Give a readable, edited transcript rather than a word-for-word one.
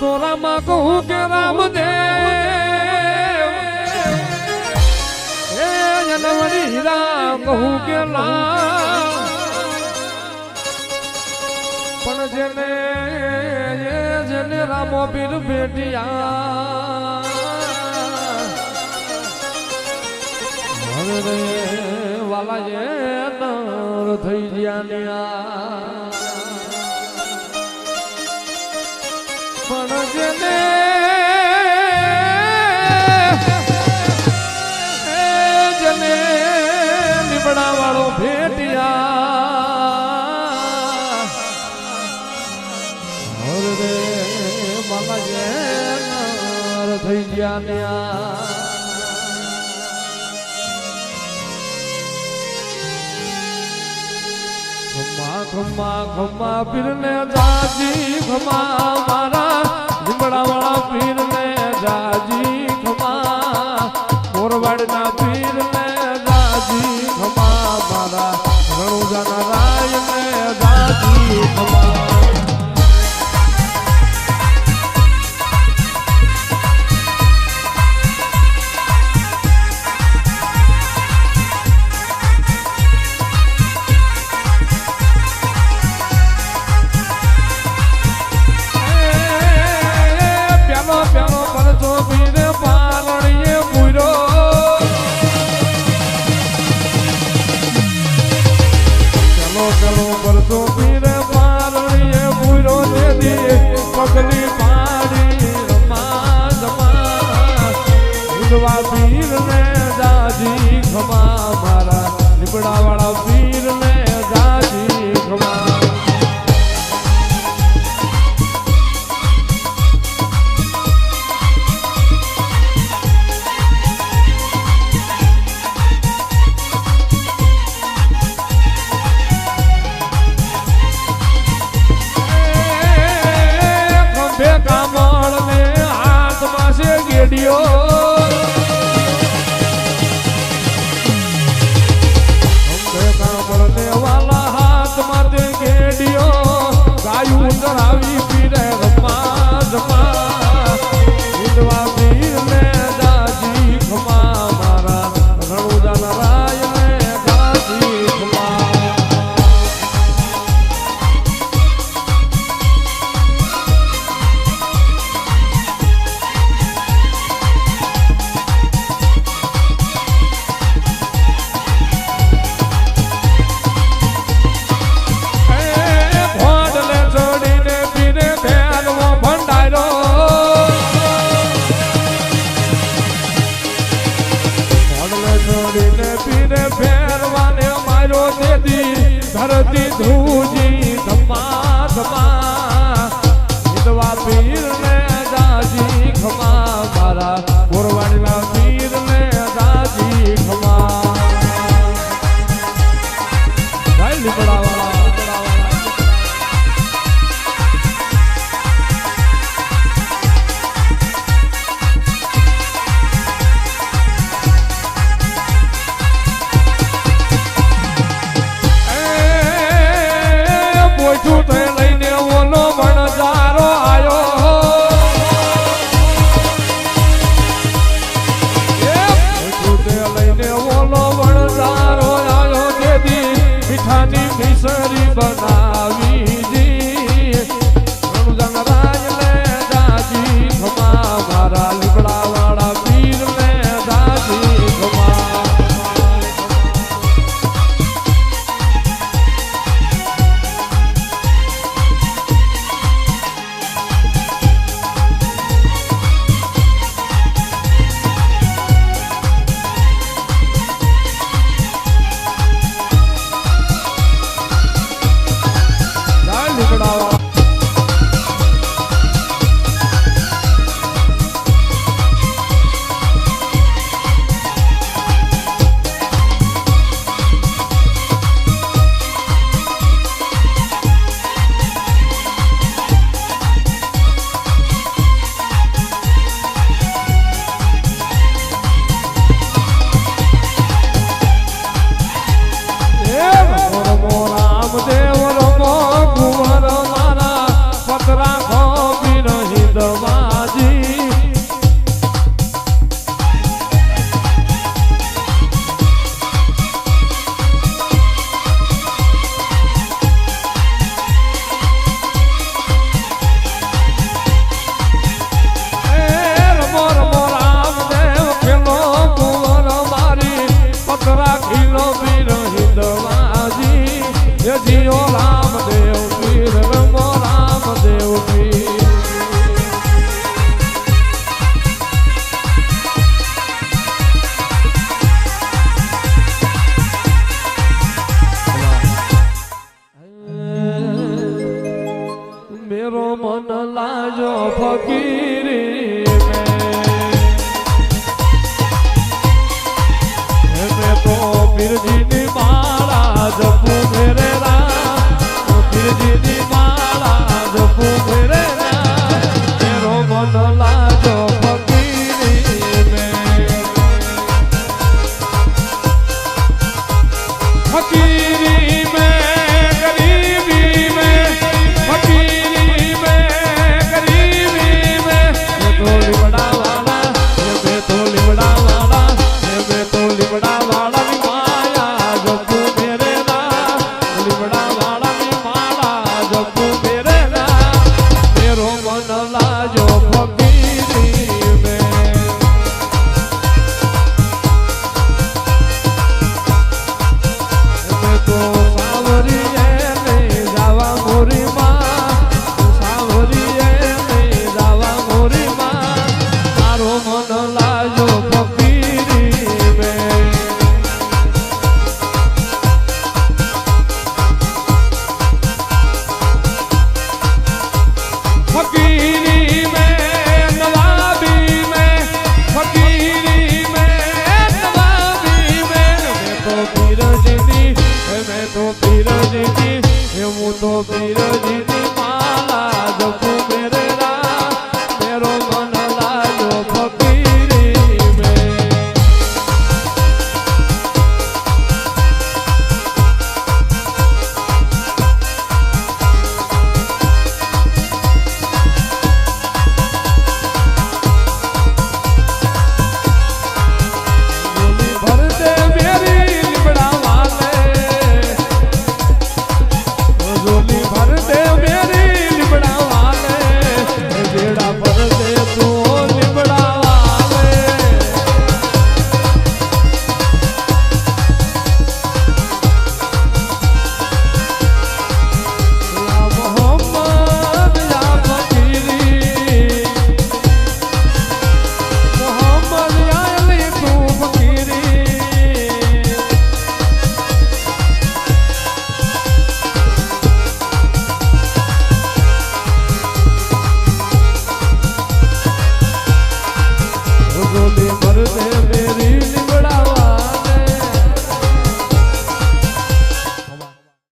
તો રામા કહું કે રામદેવ એ જનવરી હીરા કહું કે લાલ પણ જેને રામો પીર ભેટિયા હવે રે વાલા જે તર થઈ ગયા પણ જેને લીમડા વાળો ભેટિયા રે મામા જે થઈ ગયા ખમા ખમા ખમા પીરને જાજી ખમા મારા લીમડા વાળા પીરને જાજી ખમા મોરવાડના પીરને જાજી ખમા મારા રણુજાના રાયને જાજી ખમા પગલી પાડી રમા જમા પીર ને જાજી ખમા મારા લીમડા વાળા પીર ને જાજી ખમા ધરતી ધ્રુજી ધમા ધમા વિધવા પીર ને જાજી ખમા મારા મોરવાડીના પીર ને જાજી ખમા જય લીમડા વાળા લઈને ઓલો जो फकीरी में तो पीर जी नी माला जपू मेरे राम पीर जी नी माला जपू मेरे राम तेरो मन लाजो फकीरी में फकीरी में गरीबी में फकीरी में गरीबी में ये तो लिबड़ा वाला ये तो लिबड़ा वाला ये तो लिबड़ा वाला नी माया जपू मेरे राम लिबड़ा वाला नी माला जपू मेरे राम तेरो मन लाजो फकीरी में मैं तो सावरिये नहीं जावा मोरी माँ सावरिये नहीं जावा मोरी माँ तारो मन लाजो फकीरी में फकीरी में नवाबी में फकीरी में नवाबी में मैं तो पीर जी नी मैं तो पीर जी नी હું તો પીર જી